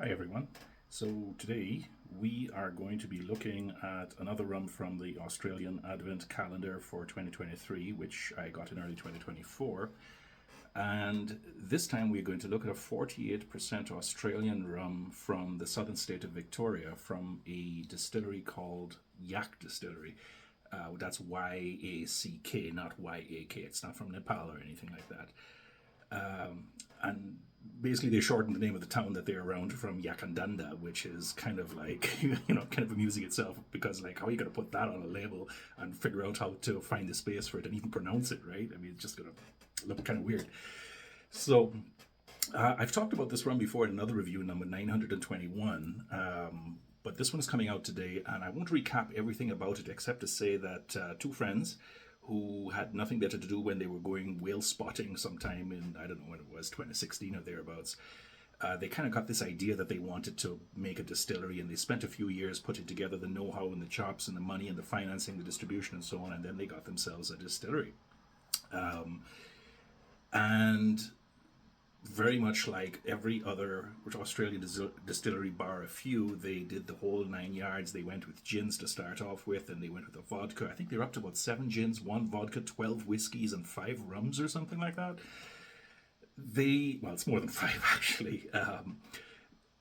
Hi everyone. So today we are going to be looking at another rum from the Australian Advent calendar for 2023, which I got in early 2024. And this time we're going to look at a 48% Australian rum from the southern state of Victoria from a distillery called Yack Distillery. That's Y-A-C-K, not Y-A-K. It's not from Nepal or anything like that. And basically they shortened the name of the town that they're around from Yakandanda, which is kind of like kind of amusing itself, because like, how are you going to put that on a label and figure out how to find the space for it and even pronounce it right? I mean, it's just going to look kind of weird. So I've talked about this rum before in another review, number 921. But this one is coming out today, and I won't recap everything about it except to say that two friends who had nothing better to do when they were going whale spotting sometime in, I don't know when it was, 2016 or thereabouts. They kind of got this idea that they wanted to make a distillery, and they spent a few years putting together the know-how and the chops and the money and the financing, the distribution and so on, and then they got themselves a distillery. And very much like every other Australian distillery bar a few, they did the whole 9 yards. They went with gins to start off with, and they went with a vodka. I think they're up to about 7 gins, 1 vodka, 12 whiskies, and 5 rums or something like that. Well, it's more than 5 actually.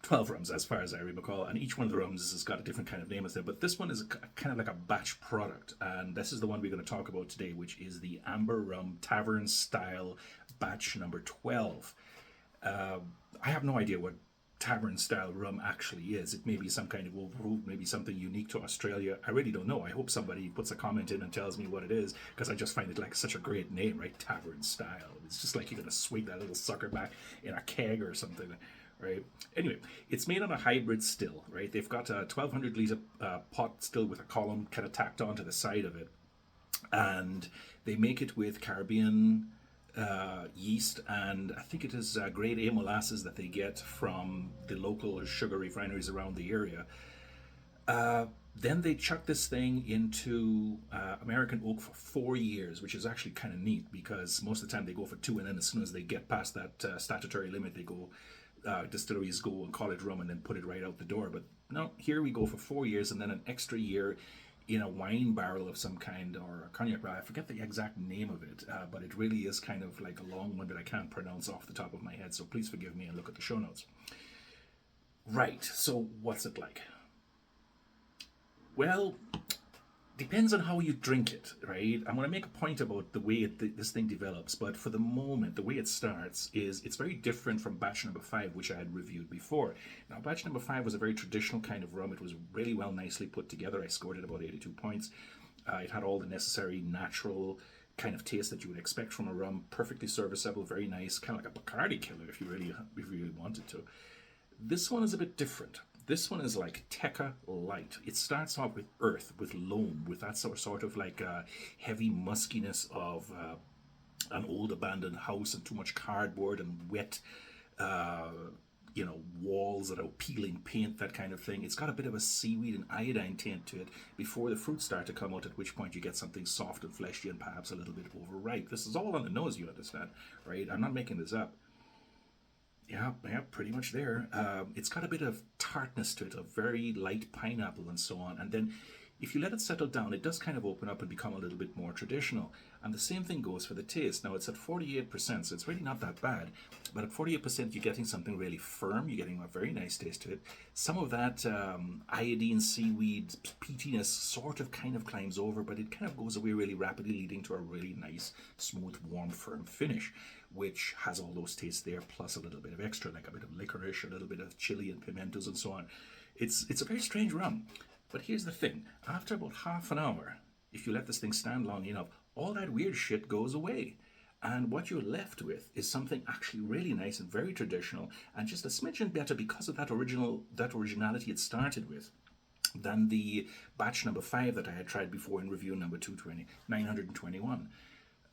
12 rums as far as I recall, and each one of the rums has got a different kind of name as there, but this one is kind of like a batch product, and this is the one we're going to talk about today, which is the Amber Rum Tavern Style batch number 12. I have no idea what Tavern Style rum actually is. It may be some kind of overproof, maybe something unique to Australia. I really don't know. I hope somebody puts a comment in and tells me what it is, because I just find it like such a great name, right? Tavern Style. It's just like you're going to swing that little sucker back in a keg or something, right? Anyway, it's made on a hybrid still, right? They've got a 1200 litre pot still with a column kind of tacked onto the side of it, and they make it with Caribbean yeast, and I think it is grade A molasses that they get from the local sugar refineries around the area. Then they chuck this thing into American oak for 4 years, which is actually kind of neat, because most of the time they go for 2, and then as soon as they get past that statutory limit, they go, distilleries go and call it rum and then put it right out the door. But no, here we go for 4 years, and then an extra year in a wine barrel of some kind, or a cognac barrel. I forget the exact name of it, but it really is kind of like a long one that I can't pronounce off the top of my head, so please forgive me and look at the show notes. Right, so what's it like? Well, depends on how you drink it, right? I'm going to make a point about the way this thing develops, but for the moment, the way it starts is it's very different from batch number 5, which I had reviewed before. Now, batch number 5 was a very traditional kind of rum. It was really well nicely put together. I scored it about 82 points. It had all the necessary natural kind of taste that you would expect from a rum, perfectly serviceable, very nice, kind of like a Bacardi killer if you really wanted to. This one is a bit different. This one is like Tekka light. It starts off with earth, with loam, with that sort of like heavy muskiness of an old abandoned house and too much cardboard and wet, walls that are peeling paint, that kind of thing. It's got a bit of a seaweed and iodine tint to it before the fruits start to come out, at which point you get something soft and fleshy and perhaps a little bit overripe. This is all on the nose, you understand, right? I'm not making this up. Yeah, pretty much there. It's got a bit of tartness to it, a very light pineapple and so on. And then if you let it settle down, it does kind of open up and become a little bit more traditional. And the same thing goes for the taste. Now, it's at 48%, so it's really not that bad. But at 48%, you're getting something really firm. You're getting a very nice taste to it. Some of that iodine, seaweed, peatiness sort of kind of climbs over, but it kind of goes away really rapidly, leading to a really nice, smooth, warm, firm finish, which has all those tastes there, plus a little bit of extra, like a bit of licorice, a little bit of chili and pimentos and so on. It's a very strange rum. But here's the thing. After about half an hour, if you let this thing stand long enough, all that weird shit goes away. And what you're left with is something actually really nice and very traditional, and just a smidgen better because of that originality it started with, than the batch number 5 that I had tried before in review number 921.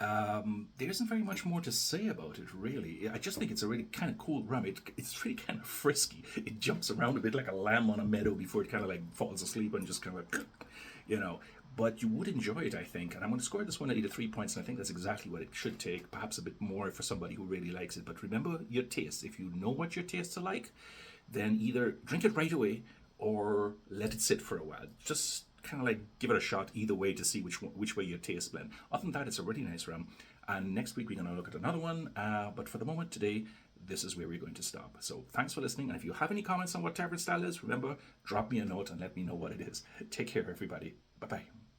There isn't very much more to say about it, really. I just think it's a really kind of cool rum. It's really kind of frisky. It jumps around a bit like a lamb on a meadow before it kind of like falls asleep and just kind of like, But you would enjoy it, I think. And I'm going to score this one at 83 points, and I think that's exactly what it should take. Perhaps a bit more for somebody who really likes it. But remember your tastes. If you know what your tastes are like, then either drink it right away or let it sit for a while. Just kind of like give it a shot either way to see which way your taste blend. Other than that, it's a really nice rum. And next week we're going to look at another one. But for the moment today, this is where we're going to stop. So thanks for listening. And if you have any comments on what Tavern Style is, remember, drop me a note and let me know what it is. Take care, everybody. Bye bye.